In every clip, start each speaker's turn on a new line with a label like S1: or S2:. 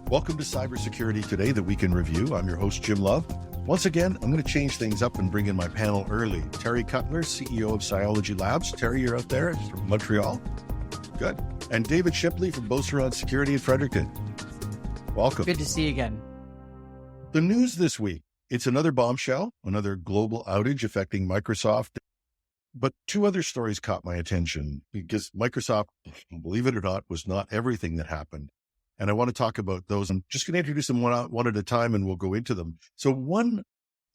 S1: Welcome to Cybersecurity Today, the Week in Review. I'm your host, Jim Love. Once again, I'm going to change things up and bring in my panel early. Terry Cutler, CEO of Cyology Labs. Terry, you're out there from Montreal. Good. And David Shipley from Beauceron Security in Fredericton. Welcome.
S2: Good to see you again.
S1: The news this week, it's another bombshell, another global outage affecting Microsoft. But two other stories caught my attention because Microsoft, believe it or not, was not everything that happened. And I want to talk about those. I'm just going to introduce them one at a time and we'll go into them. So one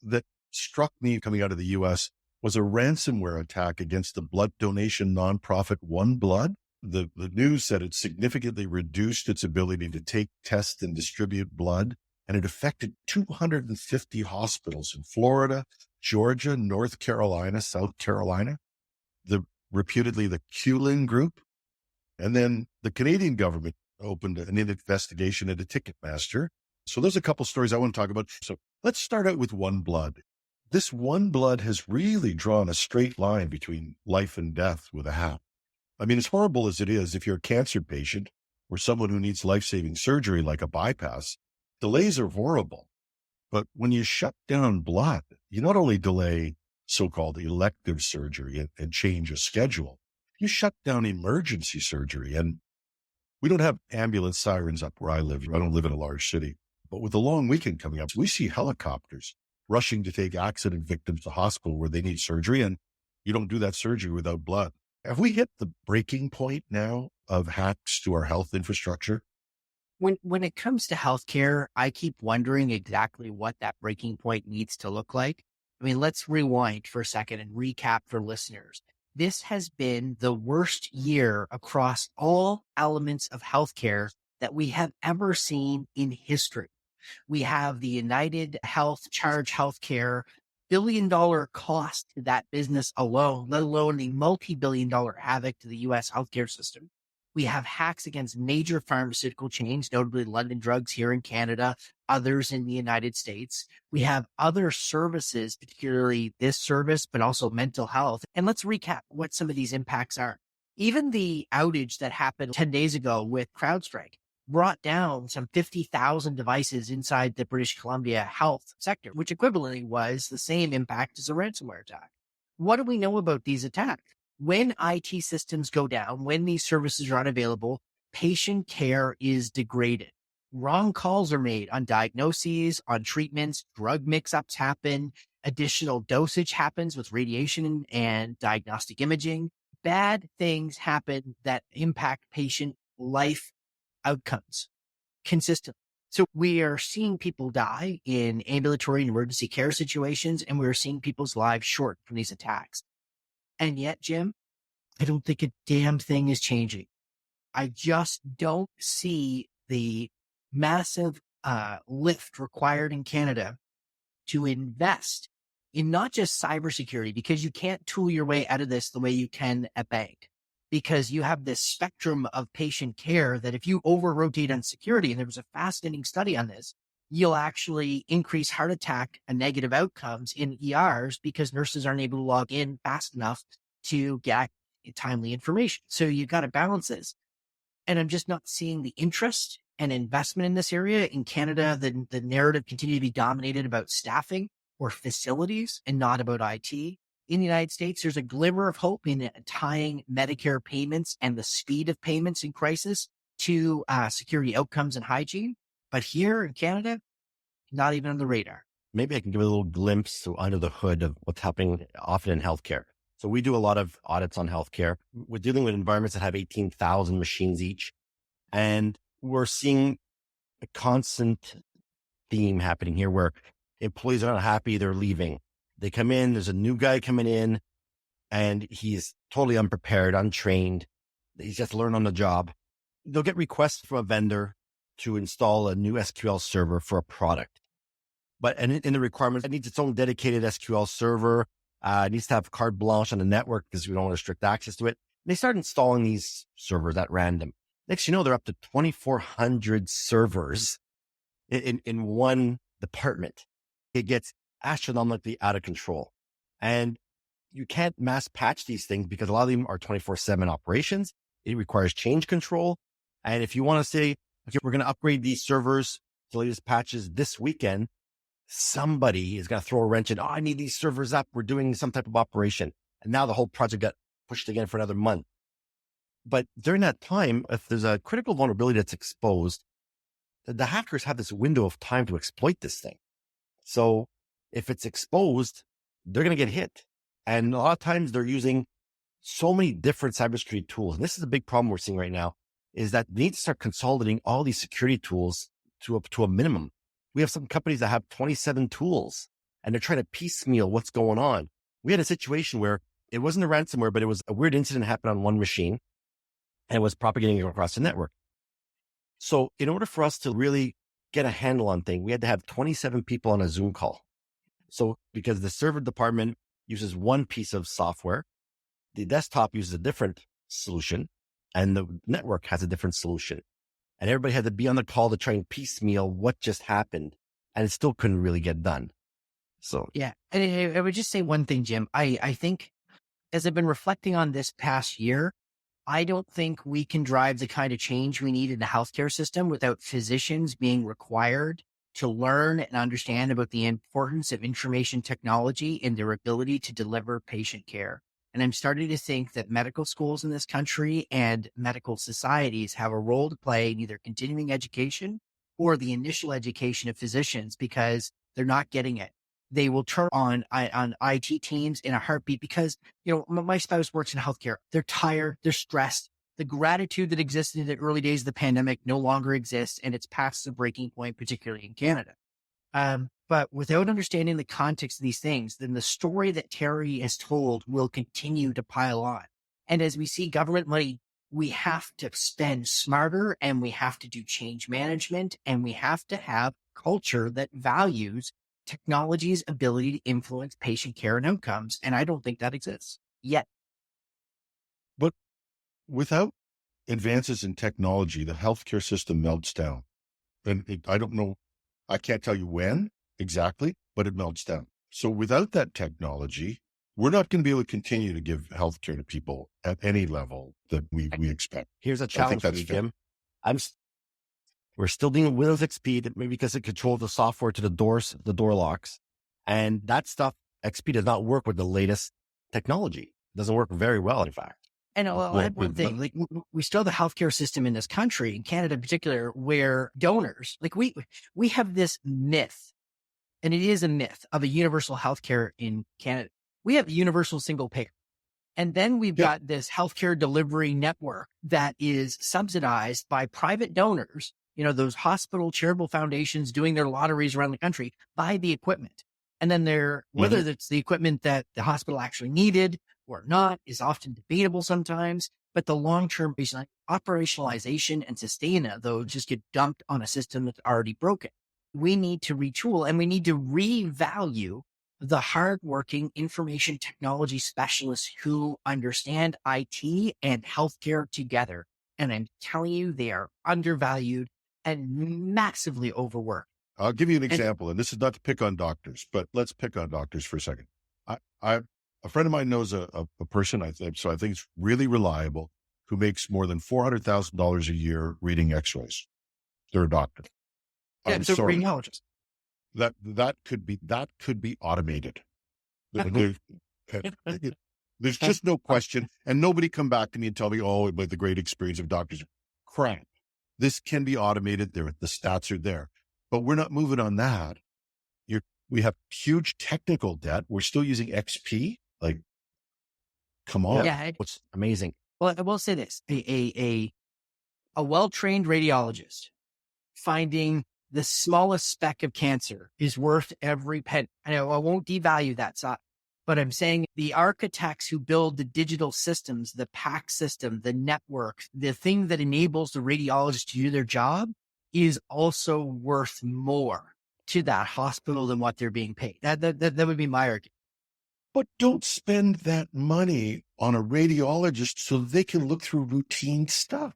S1: that struck me coming out of the US was a ransomware attack against the blood donation nonprofit OneBlood. The news said it significantly reduced its ability to take, test, and distribute blood, and it affected 250 hospitals in Florida, Georgia, North Carolina, South Carolina, reputedly the Cutler group, and then the Canadian government opened an investigation into Ticketmaster. So there's a couple stories I want to talk about. So let's start out with OneBlood. This OneBlood has really drawn a straight line between life and death with a hack. I mean, as horrible as it is, if you're a cancer patient or someone who needs life-saving surgery like a bypass, delays are horrible. But when you shut down blood, you not only delay so-called elective surgery and change a schedule, you shut down emergency surgery. And we don't have ambulance sirens up where I live. I don't live in a large city. But with the long weekend coming up, we see helicopters rushing to take accident victims to hospital where they need surgery, and you don't do that surgery without blood. Have we hit the breaking point now of hacks to our health infrastructure?
S2: When it comes to healthcare, I keep wondering exactly what that breaking point needs to look like. I mean, let's rewind for a second and recap for listeners. This has been the worst year across all elements of healthcare that we have ever seen in history. We have the United Health Charge Healthcare billion-dollar cost to that business alone, let alone the multi-billion-dollar havoc to the U.S. healthcare system. We have hacks against major pharmaceutical chains, notably London Drugs here in Canada, others in the United States. We have other services, particularly this service, but also mental health. And let's recap what some of these impacts are. Even the outage that happened 10 days ago with CrowdStrike brought down some 50,000 devices inside the British Columbia health sector, which equivalently was the same impact as a ransomware attack. What do we know about these attacks? When IT systems go down, when these services are unavailable, patient care is degraded. Wrong calls are made on diagnoses, on treatments, drug mix-ups happen, additional dosage happens with radiation and diagnostic imaging. Bad things happen that impact patient life outcomes consistently. So we are seeing people die in ambulatory and emergency care situations, and we're seeing people's lives short from these attacks. And yet, Jim, I don't think a damn thing is changing. I just don't see the massive lift required in Canada to invest in not just cybersecurity, because you can't tool your way out of this the way you can a bank, because you have this spectrum of patient care that if you over-rotate on security, and there was a fascinating study on this, you'll actually increase heart attack and negative outcomes in ERs because nurses aren't able to log in fast enough to get timely information. So you've got to balance this. And I'm just not seeing the interest and investment in this area. In Canada, the narrative continues to be dominated about staffing or facilities and not about IT. In the United States, there's a glimmer of hope in tying Medicare payments and the speed of payments in crisis to security outcomes and hygiene. But here in Canada, not even on the radar.
S3: Maybe I can give a little glimpse under the hood of what's happening often in healthcare. So we do a lot of audits on healthcare. We're dealing with environments that have 18,000 machines each. And we're seeing a constant theme happening here where employees are not happy, they're leaving. They come in, there's a new guy coming in, and he's totally unprepared, untrained. He's just learned on the job. They'll get requests from a vendor to install a new SQL server for a product. But in the requirements, it needs its own dedicated SQL server. It needs to have carte blanche on the network because we don't want restrict access to it. They start installing these servers at random. Next, you know, they're up to 2,400 servers in one department. It gets astronomically out of control. And you can't mass patch these things because a lot of them are 24/7 operations. It requires change control. And if you want to say, okay, we're going to upgrade these servers to the latest patches this weekend. Somebody is going to throw a wrench in. Oh, I need these servers up. We're doing some type of operation. And now the whole project got pushed again for another month. But during that time, if there's a critical vulnerability that's exposed, the hackers have this window of time to exploit this thing. So if it's exposed, they're going to get hit. And a lot of times they're using so many different cybersecurity tools. And this is a big problem we're seeing right now, is that they need to start consolidating all these security tools to a minimum. We have some companies that have 27 tools and they're trying to piecemeal what's going on. We had a situation where it wasn't a ransomware, but it was a weird incident happened on one machine and it was propagating across the network. So in order for us to really get a handle on things, we had to have 27 people on a Zoom call. So because the server department uses one piece of software, the desktop uses a different solution, and the network has a different solution. And everybody had to be on the call to try and piecemeal what just happened, and it still couldn't really get done. So
S2: yeah, and I would just say one thing, Jim. I think as I've been reflecting on this past year, I don't think we can drive the kind of change we need in the healthcare system without physicians being required to learn and understand about the importance of information technology and their ability to deliver patient care. And I'm starting to think that medical schools in this country and medical societies have a role to play in either continuing education or the initial education of physicians, because they're not getting it. They will turn on IT teams in a heartbeat because, my spouse works in healthcare. They're tired. They're stressed. The gratitude that existed in the early days of the pandemic no longer exists, and it's past the breaking point, particularly in Canada. But without understanding the context of these things, then the story that Terry has told will continue to pile on. And as we see government money, we have to spend smarter, and we have to do change management, and we have to have culture that values technology's ability to influence patient care and outcomes. And I don't think that exists yet.
S1: But without advances in technology, the healthcare system melts down. And I don't know, I can't tell you when exactly, but it melts down. So without that technology, we're not going to be able to continue to give healthcare to people at any level that we expect.
S3: Here's a challenge for you, Jim. We're still dealing with Windows XP, maybe because it controls the software to the door locks. And that stuff, XP does not work with the latest technology. It doesn't work very well, in fact.
S2: And I'll add one thing, like we still have a healthcare system in this country, in Canada in particular, where donors, like we have this myth, and it is a myth, of a universal healthcare in Canada. We have a universal single payer. And then we've got this healthcare delivery network that is subsidized by private donors, those hospital charitable foundations doing their lotteries around the country, buy the equipment. And then whether it's the equipment that the hospital actually needed or not is often debatable sometimes, but the long-term operationalization and sustainability, though, just get dumped on a system that's already broken. We need to retool, and we need to revalue the hardworking information technology specialists who understand IT and healthcare together. And I'm telling you, they are undervalued and massively overworked.
S1: I'll give you an example, and this is not to pick on doctors, but let's pick on doctors for a second. A friend of mine knows a person, I think it's really reliable, who makes more than $400,000 a year reading X-rays. They're a doctor.
S2: Yeah, so radiologist.
S1: That could be automated. There's just no question, and nobody come back to me and tell me, oh, but the great experience of doctors. Crap. This can be automated. The stats are there, but we're not moving on that. We have huge technical debt. We're still using XP. Like, come on.
S2: Yeah,
S3: it's amazing.
S2: Well, I will say this: a well-trained radiologist finding the smallest speck of cancer is worth every penny. I know I won't devalue that side, but I'm saying the architects who build the digital systems, the PAC system, the network, the thing that enables the radiologist to do their job is also worth more to that hospital than what they're being paid. That would be my argument.
S1: But don't spend that money on a radiologist so they can look through routine stuff.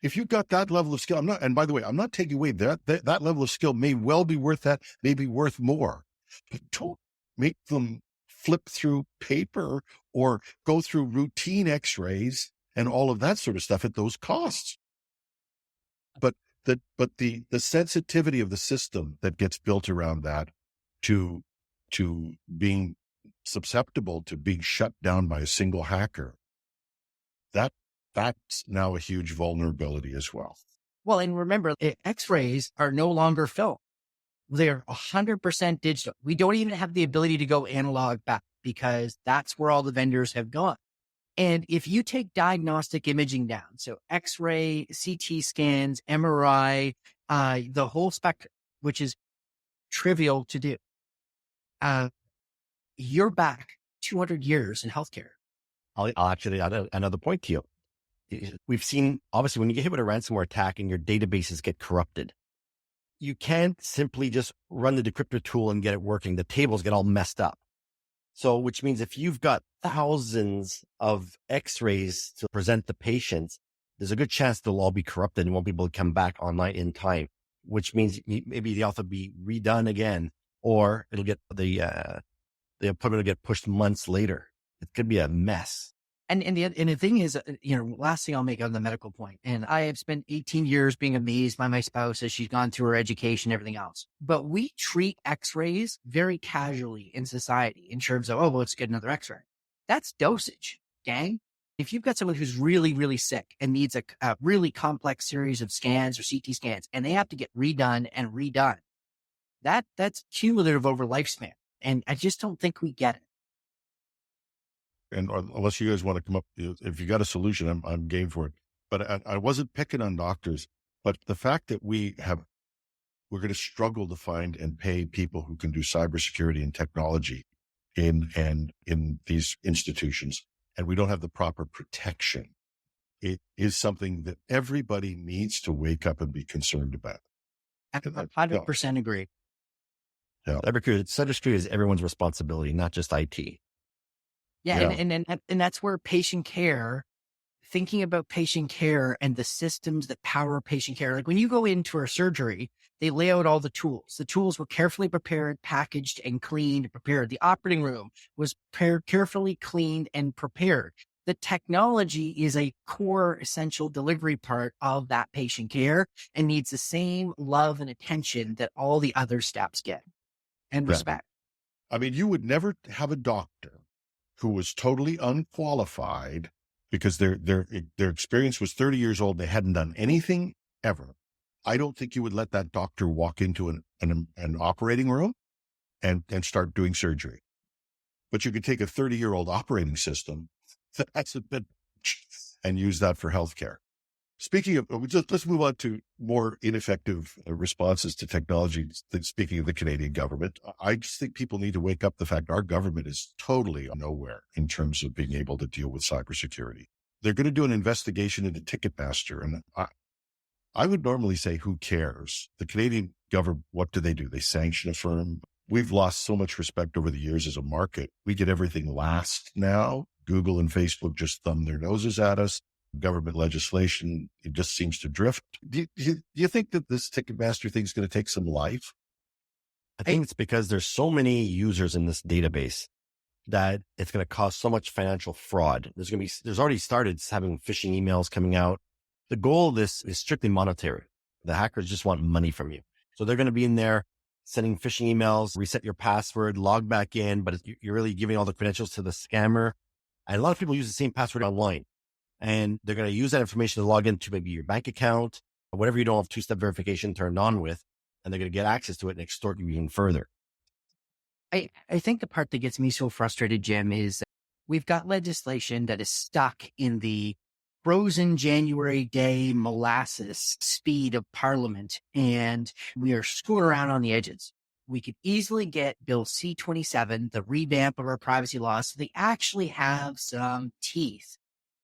S1: If you've got that level of skill, and by the way, I'm not taking away that level of skill may well be worth that, may be worth more, but don't make them flip through paper or go through routine X-rays and all of that sort of stuff at those costs. But but the sensitivity of the system that gets built around that to being susceptible to being shut down by a single hacker, that's now a huge vulnerability as well.
S2: Well, and remember, X-rays are no longer film. They're 100% digital. We don't even have the ability to go analog back because that's where all the vendors have gone. And if you take diagnostic imaging down, so X-ray, CT scans, MRI, the whole spectrum, which is trivial to do, you're back 200 years in healthcare.
S3: I'll actually add another point to you. We've seen, obviously, when you get hit with a ransomware attack and your databases get corrupted, you can't simply just run the decryptor tool and get it working. The tables get all messed up. So, which means if you've got thousands of X-rays to present the patients, there's a good chance they'll all be corrupted and won't be able to come back online in time, which means maybe the auth will be redone again, or it'll get the appointment will get pushed months later. It could be a mess.
S2: And the thing is, last thing I'll make on the medical point, and I have spent 18 years being amazed by my spouse as she's gone through her education and everything else. But we treat X-rays very casually in society in terms of, let's get another X-ray. That's dosage, gang. If you've got someone who's really, really sick and needs a really complex series of scans or CT scans, and they have to get redone and redone, that's cumulative over lifespan. And I just don't think we get it.
S1: And unless you guys want to come up, if you got a solution, I'm game for it. But I wasn't picking on doctors, but the fact that we're going to struggle to find and pay people who can do cybersecurity and technology in these institutions, and we don't have the proper protection, it is something that everybody needs to wake up and be concerned about.
S2: I 100% agree.
S1: Yeah.
S3: Cybersecurity is everyone's responsibility, not just IT.
S2: Yeah. And that's where patient care, thinking about patient care and the systems that power patient care. Like when you go into a surgery, they lay out all the tools. The tools were carefully prepared, packaged, and cleaned and prepared. The operating room was prepared, carefully cleaned and prepared. The technology is a core essential delivery part of that patient care and needs the same love and attention that all the other steps get and respect.
S1: I mean, you would never have a doctor who was totally unqualified because their experience was 30 years old. They hadn't done anything ever. I don't think you would let that doctor walk into an operating room and start doing surgery. But you could take a 30-year-old operating system that's a bit and use that for healthcare. Speaking of, let's move on to more ineffective responses to technology. Speaking of the Canadian government, I just think people need to wake up the fact our government is totally nowhere in terms of being able to deal with cybersecurity. They're going to do an investigation into Ticketmaster. And I would normally say, who cares? The Canadian government, what do? They sanction a firm. We've lost so much respect over the years as a market. We get everything last now. Google and Facebook just thumb their noses at us. Government legislation, it just seems to drift. Do you think that this Ticketmaster thing is going to take some life?
S3: I think it's because there's so many users in this database that it's going to cause so much financial fraud. There's already started having phishing emails coming out. The goal of this is strictly monetary. The hackers just want money from you. So they're going to be in there sending phishing emails, reset your password, log back in, but you're really giving all the credentials to the scammer. And a lot of people use the same password online. And they're going to use that information to log into maybe your bank account or whatever you don't have two-step verification turned on with, and they're going to get access to it and extort you even further.
S2: I think the part that gets me so frustrated, Jim, is we've got legislation that is stuck in the frozen January day molasses speed of Parliament, and we are screwing around on the edges. We could easily get Bill C-27, the revamp of our privacy laws, so they actually have some teeth.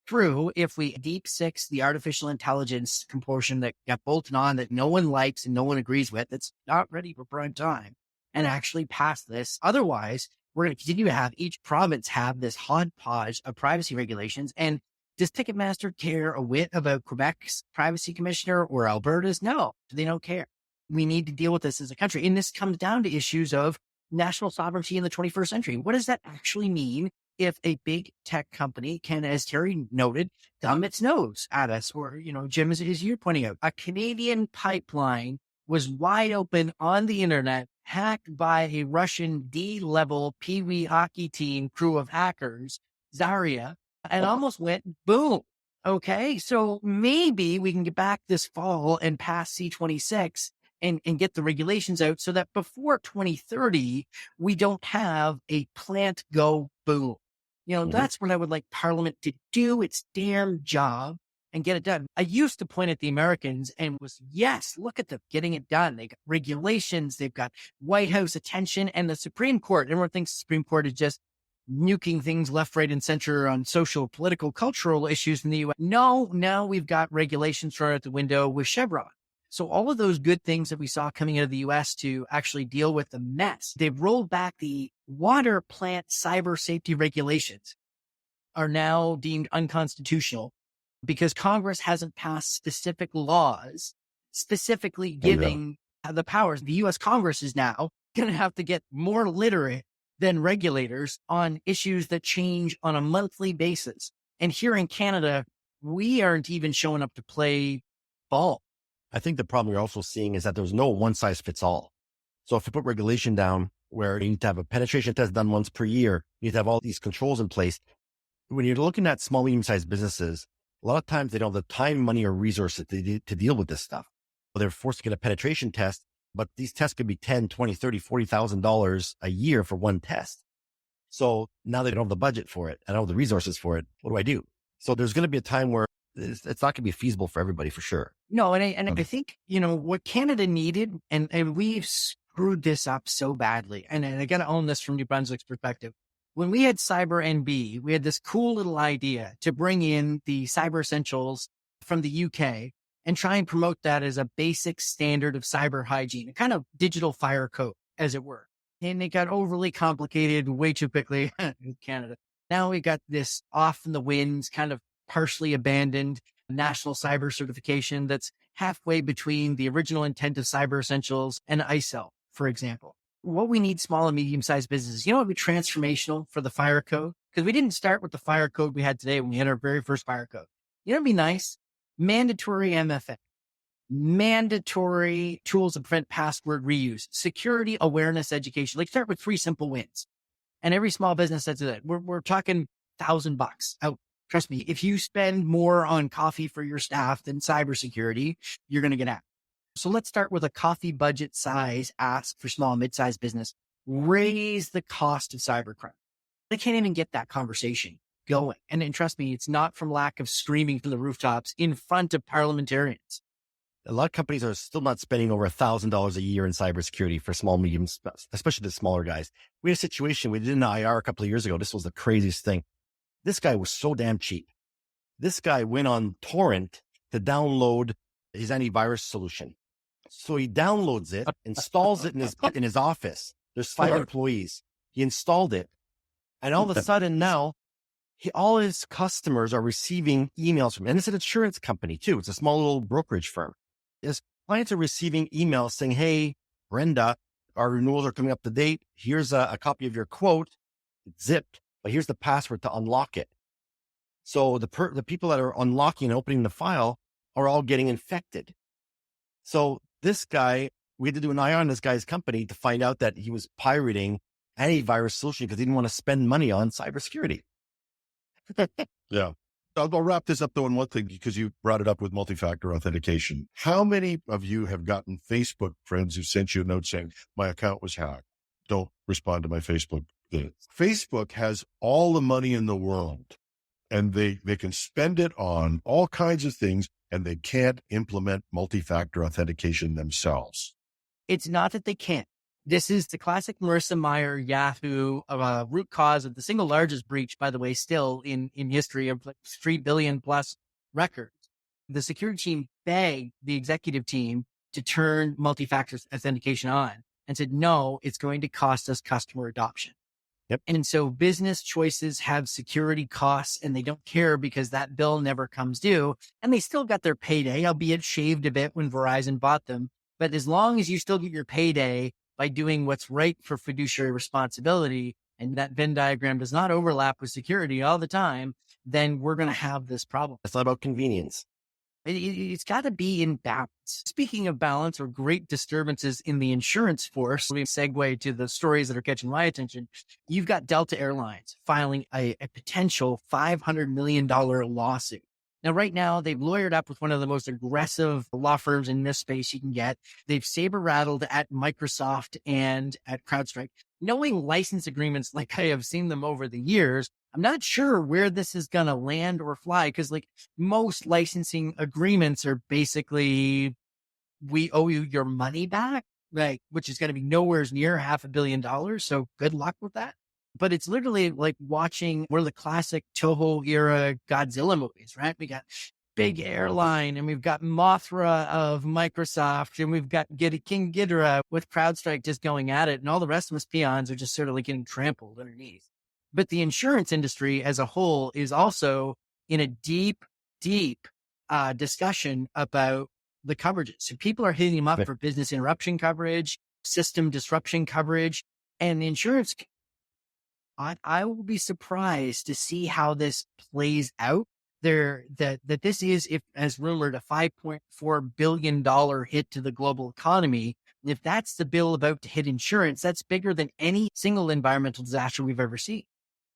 S2: True, if we deep six the artificial intelligence composition that got bolted on that no one likes and no one agrees with, that's not ready for prime time, and actually pass this. Otherwise, we're going to continue to have each province have this hodgepodge of privacy regulations. And does Ticketmaster care a whit about Quebec's privacy commissioner or Alberta's? No, they don't care. We need to deal with this as a country. And this comes down to issues of national sovereignty in the 21st century. What does that actually mean if a big tech company can, as Terry noted, thumb its nose at us, or, Jim, as you're pointing out, a Canadian pipeline was wide open on the internet, hacked by a Russian D-level Pee-wee hockey team crew of hackers, Zarya, and almost went boom. Okay, so maybe we can get back this fall and pass C-26 and get the regulations out so that before 2030, we don't have a plant go boom. That's what I would like Parliament to do its damn job and get it done. I used to point at the Americans and was, yes, look at them getting it done. They got regulations, they've got White House attention, and the Supreme Court. Everyone thinks the Supreme Court is just nuking things left, right, and center on social, political, cultural issues in the U.S. No, now we've got regulations thrown out the window with Chevron. So all of those good things that we saw coming out of the U.S. to actually deal with the mess, they've rolled back the water plant cyber safety regulations are now deemed unconstitutional because Congress hasn't passed specific laws specifically giving the powers. The U.S. Congress is now going to have to get more literate than regulators on issues that change on a monthly basis. And here in Canada, we aren't even showing up to play ball.
S3: I think the problem you're also seeing is that there's no one size fits all. So if you put regulation down where you need to have a penetration test done once per year, you need to have all these controls in place. When you're looking at small, medium-sized businesses, a lot of times they don't have the time, money, or resources to deal with this stuff. They're forced to get a penetration test, but these tests could be $10, $20, $30, $40,000 a year for one test. So now they don't have the budget for it. I don't have the resources for it. What do I do? So there's going to be a time where it's not going to be feasible for everybody for sure.
S2: No, and I think, what Canada needed, and we've screwed this up so badly, and I got to own this from New Brunswick's perspective. When we had Cyber NB, we had this cool little idea to bring in the Cyber Essentials from the UK and try and promote that as a basic standard of cyber hygiene, a kind of digital fire code, as it were. And it got overly complicated way too quickly in Canada. Now we got this off in the winds, kind of partially abandoned national cyber certification that's halfway between the original intent of Cyber Essentials and ISO, for example. What we need small and medium-sized businesses, what would be transformational for the fire code? Because we didn't start with the fire code we had today when we had our very first fire code. It'd be nice. Mandatory MFA, mandatory tools to prevent password reuse, security awareness education. Like start with 3 simple wins. And every small business that's it. We're talking $1,000 out. Trust me, if you spend more on coffee for your staff than cybersecurity, you're going to get out. So let's start with a coffee budget size ask for small and mid-sized business. Raise the cost of cybercrime. They can't even get that conversation going. And trust me, it's not from lack of screaming from the rooftops in front of parliamentarians.
S3: A lot of companies are still not spending over $1,000 a year in cybersecurity for small, medium, especially the smaller guys. We had a situation, we did an IR a couple of years ago. This was the craziest thing. This guy was so damn cheap. This guy went on torrent to download his antivirus solution. So he downloads it, installs it in his office. There's 5 employees. He installed it. And all of a sudden now, all his customers are receiving emails from, and it's an insurance company too. It's a small little brokerage firm. His clients are receiving emails saying, hey, Brenda, our renewals are coming up to date. Here's a copy of your quote. It's zipped, but here's the password to unlock it. So the people that are unlocking and opening the file are all getting infected. So this guy, we had to do an IR on this guy's company to find out that he was pirating antivirus solution because he didn't want to spend money on cybersecurity.
S1: Yeah. I'll wrap this up though in one thing, because you brought it up with multi-factor authentication. How many of you have gotten Facebook friends who sent you a note saying, my account was hacked? Don't respond to my Facebook. Facebook has all the money in the world and they can spend it on all kinds of things, and they can't implement multi-factor authentication themselves.
S2: It's not that they can't. This is the classic Marissa Mayer Yahoo root cause of the single largest breach, by the way, still in history of 3 billion plus records. The security team begged the executive team to turn multi-factor authentication on and said, no, it's going to cost us customer adoption.
S3: Yep.
S2: And so business choices have security costs, and they don't care because that bill never comes due. And they still got their payday, albeit shaved a bit when Verizon bought them. But as long as you still get your payday by doing what's right for fiduciary responsibility and that Venn diagram does not overlap with security all the time, then we're going to have this problem.
S3: It's not about convenience.
S2: It's got to be in balance. Speaking of balance or great disturbances in the insurance force, we segue to the stories that are catching my attention. You've got Delta Airlines filing a potential $500 million lawsuit. Now, right now, they've lawyered up with one of the most aggressive law firms in this space you can get. They've saber-rattled at Microsoft and at CrowdStrike. Knowing license agreements like I have seen them over the years, I'm not sure where this is going to land or fly, because like most licensing agreements are basically, we owe you your money back, like, which is going to be nowhere near $500 million. So good luck with that. But it's literally like watching one of the classic Toho era Godzilla movies, right? We got big airline, and we've got Mothra of Microsoft, and we've got King Ghidorah with CrowdStrike just going at it, and all the rest of us peons are just sort of like getting trampled underneath. But the insurance industry as a whole is also in a deep discussion about the coverages. So people are hitting them up for business interruption coverage, system disruption coverage, and the insurance. I will be surprised to see how this plays out. That this is, if as rumored, a $5.4 billion hit to the global economy. If that's the bill about to hit insurance, that's bigger than any single environmental disaster we've ever seen.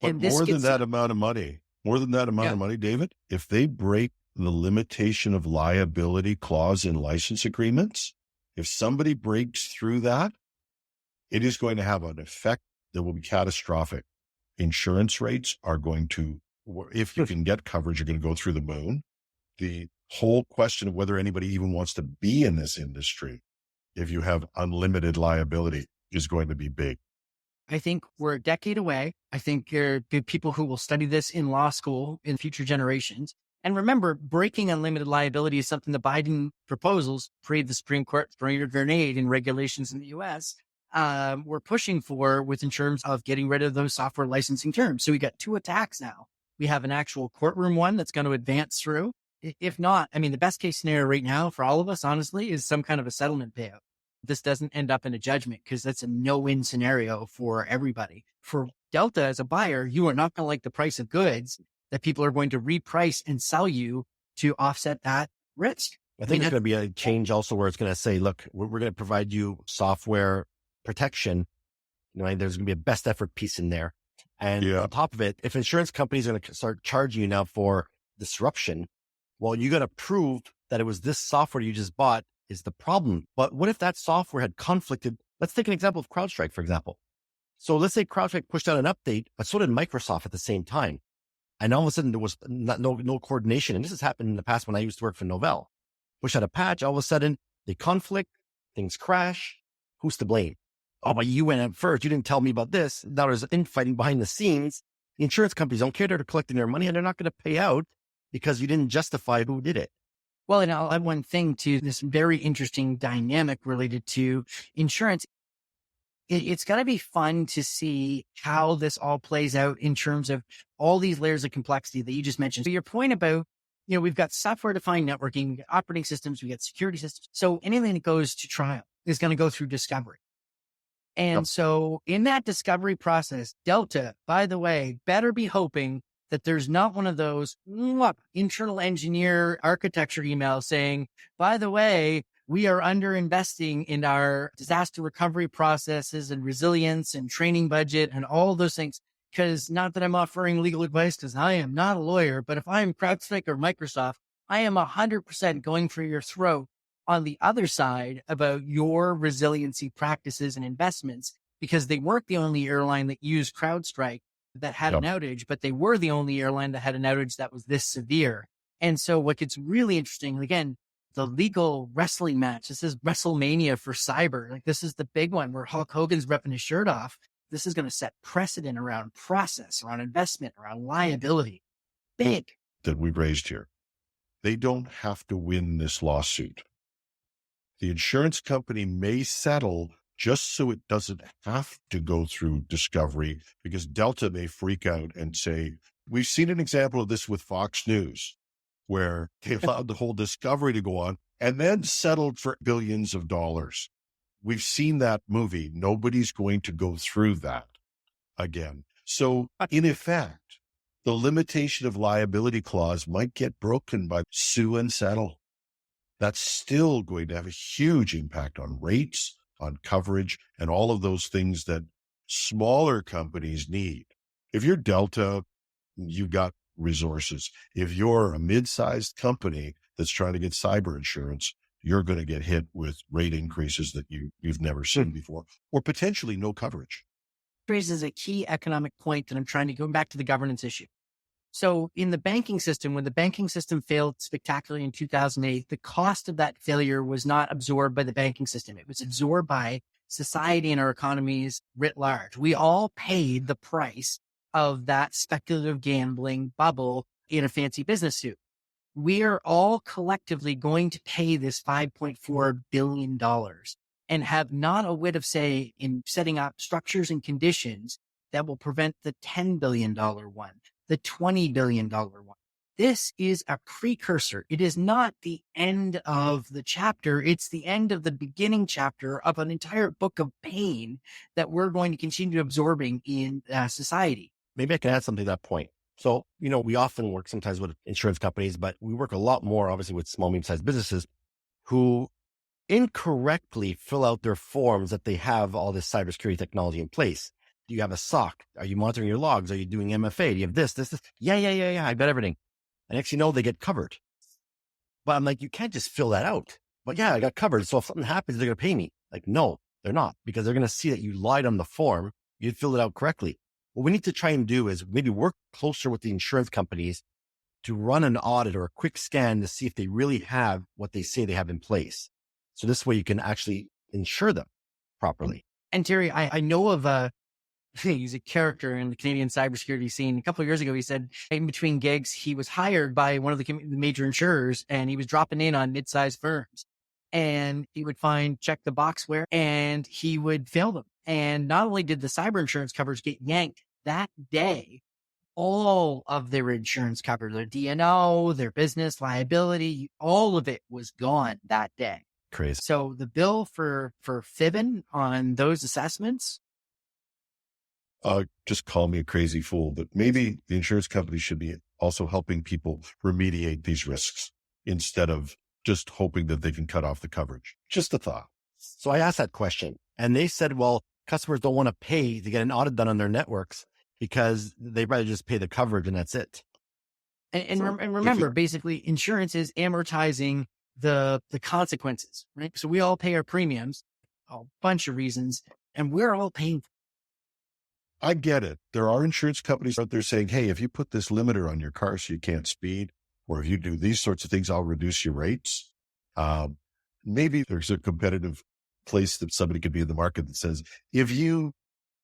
S1: But
S2: and this
S1: more than that amount of money, David, if they break the limitation of liability clause in license agreements, if somebody breaks through that, it is going to have an effect that will be catastrophic. Insurance rates are going to, if you can get coverage, you're going to go through the moon. The whole question of whether anybody even wants to be in this industry, if you have unlimited liability, is going to be big.
S2: I think we're a decade away. I think there are people who will study this in law school in future generations. And remember, breaking unlimited liability is something the Biden proposals, pre the Supreme Court throwing a grenade in regulations in the U.S., we're pushing for, with in terms of getting rid of those software licensing terms. So we got two attacks now. We have an actual courtroom one that's going to advance through. If not, I mean, the best case scenario right now for all of us, honestly, is some kind of a settlement payout. This doesn't end up in a judgment, because that's a no-win scenario for everybody. For Delta as a buyer, you are not going to like the price of goods that people are going to reprice and sell you to offset that risk.
S3: I think there's going to be a change also where it's going to say, look, we're going to provide you software protection. There's going to be a best effort piece in there. And on top of it, if insurance companies are going to start charging you now for disruption, well, you got to prove that it was this software you just bought is the problem. But what if that software had conflicted? Let's take an example of CrowdStrike, for example. So let's say CrowdStrike pushed out an update, but so did Microsoft at the same time. And all of a sudden there was no coordination. And this has happened in the past when I used to work for Novell. Push out a patch, all of a sudden they conflict, things crash. Who's to blame? Oh, but you went out first. You didn't tell me about this. Now there's infighting behind the scenes. The insurance companies don't care. They're collecting their money, and they're not going to pay out because you didn't justify who did it.
S2: Well, and I'll add one thing to this very interesting dynamic related to insurance. It's going to be fun to see how this all plays out in terms of all these layers of complexity that you just mentioned. So your point about, we've got software-defined networking, we've got operating systems, we got security systems. So anything that goes to trial is going to go through discovery. And so in that discovery process, Delta, by the way, better be hoping that there's not one of those internal engineer architecture emails saying, by the way, we are underinvesting in our disaster recovery processes and resilience and training budget and all those things. Because not that I'm offering legal advice, because I am not a lawyer, but if I'm CrowdStrike or Microsoft, I am 100% going for your throat on the other side about your resiliency practices and investments, because they weren't the only airline that used CrowdStrike that had an outage, but they were the only airline that had an outage that was this severe. And so what gets really interesting, again, the legal wrestling match, this is WrestleMania for cyber. Like, this is the big one where Hulk Hogan's ripping his shirt off. This is going to set precedent around process, around investment, around liability. Big.
S1: That we raised here. They don't have to win this lawsuit. The insurance company may settle just so it doesn't have to go through discovery, because Delta may freak out and say, we've seen an example of this with Fox News, where they allowed the whole discovery to go on and then settled for billions of dollars. We've seen that movie. Nobody's going to go through that. again. So in effect, the limitation of liability clause might get broken by sue and settle. That's still going to have a huge impact on rates, on coverage, and all of those things that smaller companies need. If you're Delta, you've got resources. If you're a mid-sized company that's trying to get cyber insurance, you're going to get hit with rate increases that you've never seen before, or potentially no coverage.
S2: Raises a key economic point that I'm trying to go back to the governance issue. So in the banking system, when the banking system failed spectacularly in 2008, the cost of that failure was not absorbed by the banking system. It was absorbed by society and our economies writ large. We all paid the price of that speculative gambling bubble in a fancy business suit. We are all collectively going to pay this $5.4 billion and have not a whit of say in setting up structures and conditions that will prevent the $10 billion one, the $20 billion one. This is a precursor. It is not the end of the chapter. It's the end of the beginning chapter of an entire book of pain that we're going to continue absorbing in society.
S3: Maybe I can add something to that point. So, we often work sometimes with insurance companies, but we work a lot more, obviously, with small, medium-sized businesses who incorrectly fill out their forms that they have all this cybersecurity technology in place. Do you have a SOC? Are you monitoring your logs? Are you doing MFA? Do you have this? Yeah. I got everything. And next, they get covered. But I'm like, you can't just fill that out. But yeah, I got covered. So if something happens, they're going to pay me. Like, no, they're not, because they're going to see that you lied on the form. You filled it out correctly. What we need to try and do is maybe work closer with the insurance companies to run an audit or a quick scan to see if they really have what they say they have in place. So this way you can actually insure them properly.
S2: And Terry, I know of he's a character in the Canadian cybersecurity scene. A couple of years ago, he said in between gigs, he was hired by one of the major insurers and he was dropping in on mid-sized firms, and he would check the boxware, and he would fail them. And not only did the cyber insurance coverage get yanked that day, all of their insurance coverage, their D&O, their business liability, all of it was gone that day.
S3: Crazy.
S2: So the bill for fibbing on those assessments.
S1: Just call me a crazy fool, but maybe the insurance company should be also helping people remediate these risks instead of just hoping that they can cut off the coverage. Just a thought.
S3: So I asked that question, and they said, well, customers don't want to pay to get an audit done on their networks because they'd rather just pay the coverage and that's it.
S2: And remember, basically, insurance is amortizing the consequences, right? So we all pay our premiums, a bunch of reasons, and we're all paying.
S1: I get it. There are insurance companies out there saying, hey, if you put this limiter on your car so you can't speed, or if you do these sorts of things, I'll reduce your rates. Maybe there's a competitive place that somebody could be in the market that says, if you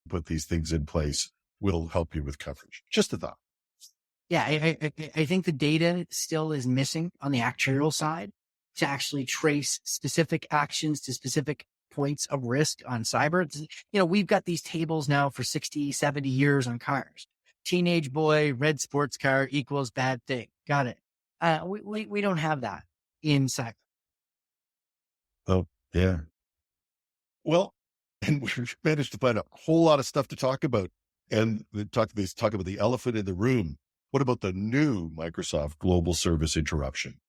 S1: put these things in place, we'll help you with coverage. Just a thought.
S2: Yeah, I think the data still is missing on the actuarial side to actually trace specific actions to specific points of risk on cyber. We've got these tables now for 60, 70 years on cars. Teenage boy, red sports car equals bad thing. Got it. We don't have that in cyber.
S1: Oh, yeah. Well, and we've managed to find a whole lot of stuff to talk about. And talk about the elephant in the room. What about the new Microsoft Global Service Interruption?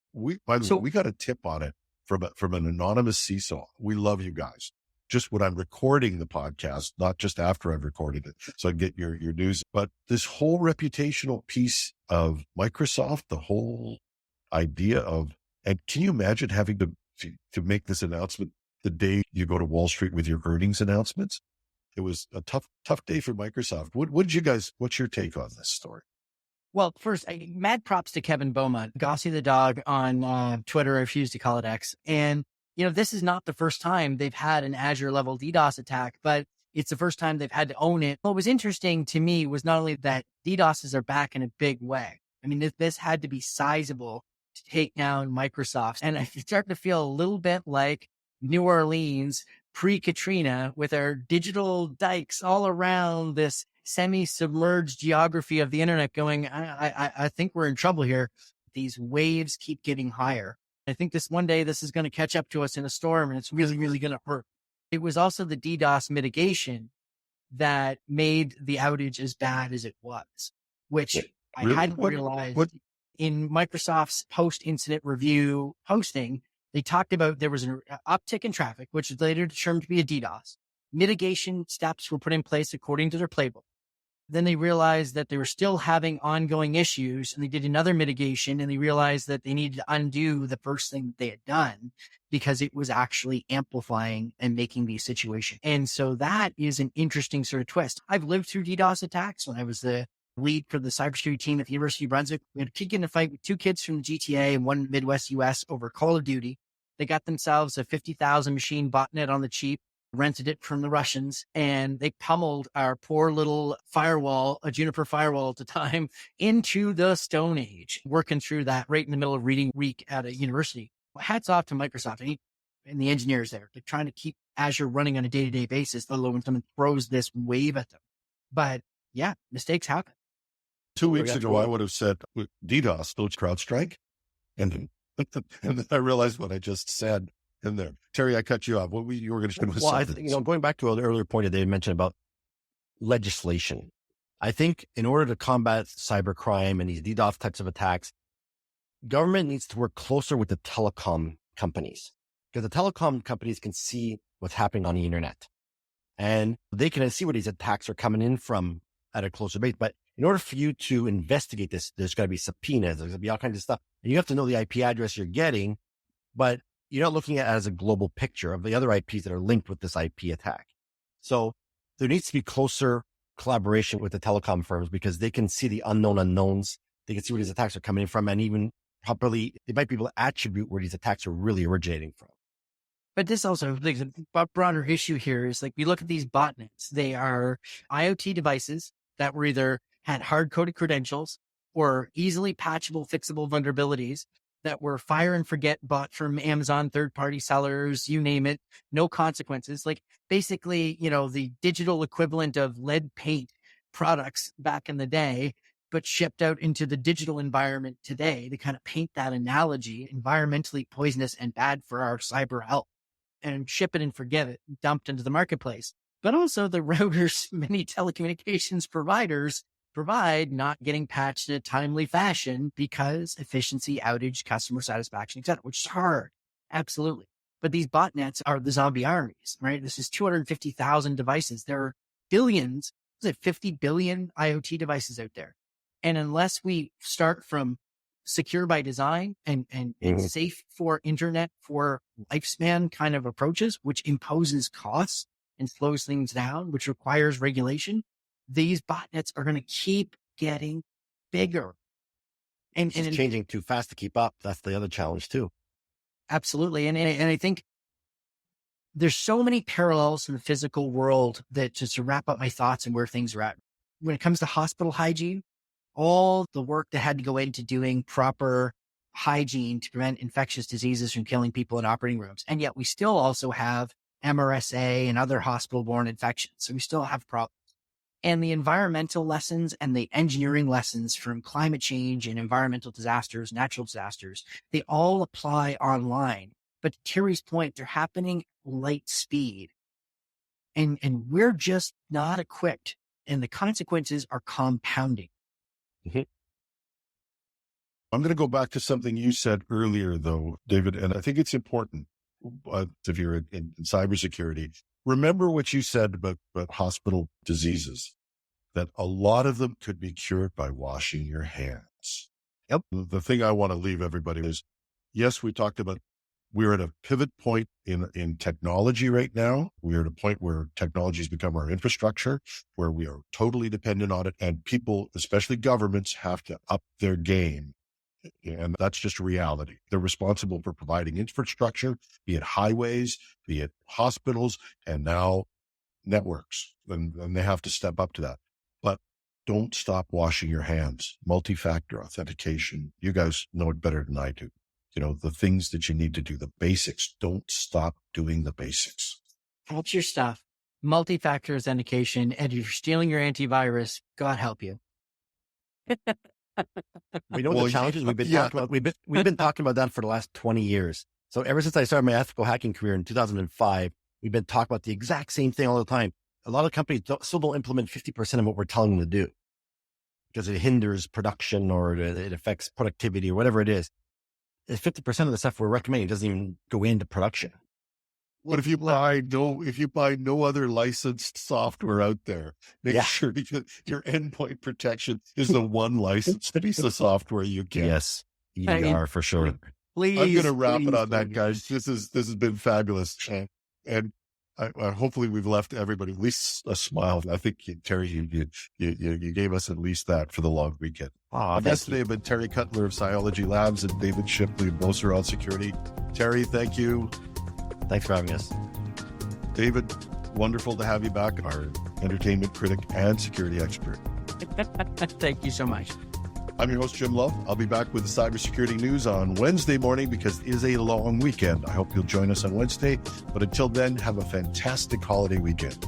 S1: By the way, we got a tip on it from an anonymous CISO. We love you guys. Just when I'm recording the podcast, not just after I've recorded it, so I get your news. But this whole reputational piece of Microsoft, the whole idea of, and can you imagine having to make this announcement the day you go to Wall Street with your earnings announcements? It was a tough day for Microsoft. What's your take on this story?
S2: Well, first, mad props to Kevin Beaumont, Gossy the dog on Twitter. I refuse to call it X. And, this is not the first time they've had an Azure level DDoS attack, but it's the first time they've had to own it. What was interesting to me was not only that DDoSes are back in a big way. I mean, this had to be sizable to take down Microsoft. And I start to feel a little bit like New Orleans pre-Katrina with our digital dikes all around this semi-submerged geography of the internet going, I think we're in trouble here. These waves keep getting higher. I think one day this is going to catch up to us in a storm, and it's really, really going to hurt. It was also the DDoS mitigation that made the outage as bad as it was, which I
S1: Really?
S2: hadn't realized. In Microsoft's post-incident review posting, they talked about there was an uptick in traffic, which was later determined to be a DDoS. Mitigation steps were put in place according to their playbook. Then they realized that they were still having ongoing issues, and they did another mitigation, and they realized that they needed to undo the first thing that they had done because it was actually amplifying and making the situation. And so that is an interesting sort of twist. I've lived through DDoS attacks when I was the lead for the cybersecurity team at the University of Brunswick. We had a kid in a fight with two kids from the GTA and one Midwest US over Call of Duty. They got themselves a 50,000 machine botnet on the cheap, rented it from the Russians, and they pummeled our poor little firewall, a Juniper firewall at the time, into the Stone Age, working through that right in the middle of reading week at a university. Hats off to Microsoft and the engineers there. They're trying to keep Azure running on a day-to-day basis, let alone when someone throws this wave at them. But yeah, mistakes happen.
S1: 2 weeks ago, I would have said DDoS, don't CrowdStrike. And then I realized what I just said in there. Terry, I cut you off. You were going to say?
S3: Well, I think, going back to an earlier point that they mentioned about legislation, I think in order to combat cybercrime and these DDoS types of attacks, government needs to work closer with the telecom companies, because the telecom companies can see what's happening on the internet and they can see where these attacks are coming in from at a closer base. But in order for you to investigate this, there's got to be subpoenas, there's going to be all kinds of stuff. And you have to know the IP address you're getting, but you're not looking at it as a global picture of the other IPs that are linked with this IP attack. So there needs to be closer collaboration with the telecom firms, because they can see the unknown unknowns. They can see where these attacks are coming from, and even properly, they might be able to attribute where these attacks are really originating from.
S2: But this also, a broader issue here is like, we look at these botnets. They are IoT devices that were either had hard-coded credentials or easily patchable, fixable vulnerabilities that were fire and forget bought from Amazon, third-party sellers, you name it, no consequences. Like basically, the digital equivalent of lead paint products back in the day, but shipped out into the digital environment today to kind of paint that analogy, environmentally poisonous and bad for our cyber health, and ship it and forget it, dumped into the marketplace. But also the routers many telecommunications providers provide not getting patched in a timely fashion because efficiency, outage, customer satisfaction, et cetera, which is hard. Absolutely. But these botnets are the zombie armies, right? This is 250,000 devices. There are billions, 50 billion IoT devices out there. And unless we start from secure by design and safe for internet for lifespan kind of approaches, which imposes costs and slows things down, which requires regulation, these botnets are going to keep getting bigger. And
S3: it's changing too fast to keep up. That's the other challenge too.
S2: Absolutely. And I think there's so many parallels in the physical world that, just to wrap up my thoughts and where things are at, when it comes to hospital hygiene, all the work that had to go into doing proper hygiene to prevent infectious diseases from killing people in operating rooms. And yet we still also have MRSA and other hospital-borne infections. So we still have problems. And the environmental lessons and the engineering lessons from climate change and environmental disasters, natural disasters, they all apply online. But to Terry's point, they're happening at light speed. And we're just not equipped, and the consequences are compounding.
S1: Mm-hmm. I'm going to go back to something you said earlier, though, David, and I think it's important if you're in cybersecurity. Remember what you said about hospital diseases, that a lot of them could be cured by washing your hands.
S3: Yep.
S1: The thing I want to leave everybody is, yes, we talked about we're at a pivot point in technology right now. We're at a point where technology has become our infrastructure, where we are totally dependent on it. And people, especially governments, have to up their game. And that's just a reality. They're responsible for providing infrastructure, be it highways, be it hospitals, and now networks. And they have to step up to that. But don't stop washing your hands. Multi-factor authentication. You guys know it better than I do. The things that you need to do, the basics. Don't stop doing the basics.
S2: That's your stuff. Multi-factor authentication. And if you're stealing your antivirus, God help you.
S3: We know the challenges we've been talking about. We've been talking about that for the last 20 years. So ever since I started my ethical hacking career in 2005, we've been talking about the exact same thing all the time. a lot of companies still don't implement 50% of what we're telling them to do because it hinders production or it affects productivity or whatever it is. 50% of the stuff we're recommending doesn't even go into production.
S1: What if you buy no other licensed software out there? Make sure that your endpoint protection is the one licensed piece of software you get.
S3: Yes, EDR for sure.
S2: Please,
S1: I'm going to wrap it on that, guys. This has been fabulous, and I hopefully we've left everybody at least a smile. I think Terry, you gave us at least that for the long weekend.
S3: Oh,
S1: guests today have been Terry Cutler of Cyology Labs and David Shipley of Vulnerabilities Security. Terry, thank you.
S3: Thanks for having us.
S1: David, wonderful to have you back, our entertainment critic and security expert.
S2: Thank you so much.
S1: I'm your host, Jim Love. I'll be back with the cybersecurity news on Wednesday morning because it is a long weekend. I hope you'll join us on Wednesday. But until then, have a fantastic holiday weekend.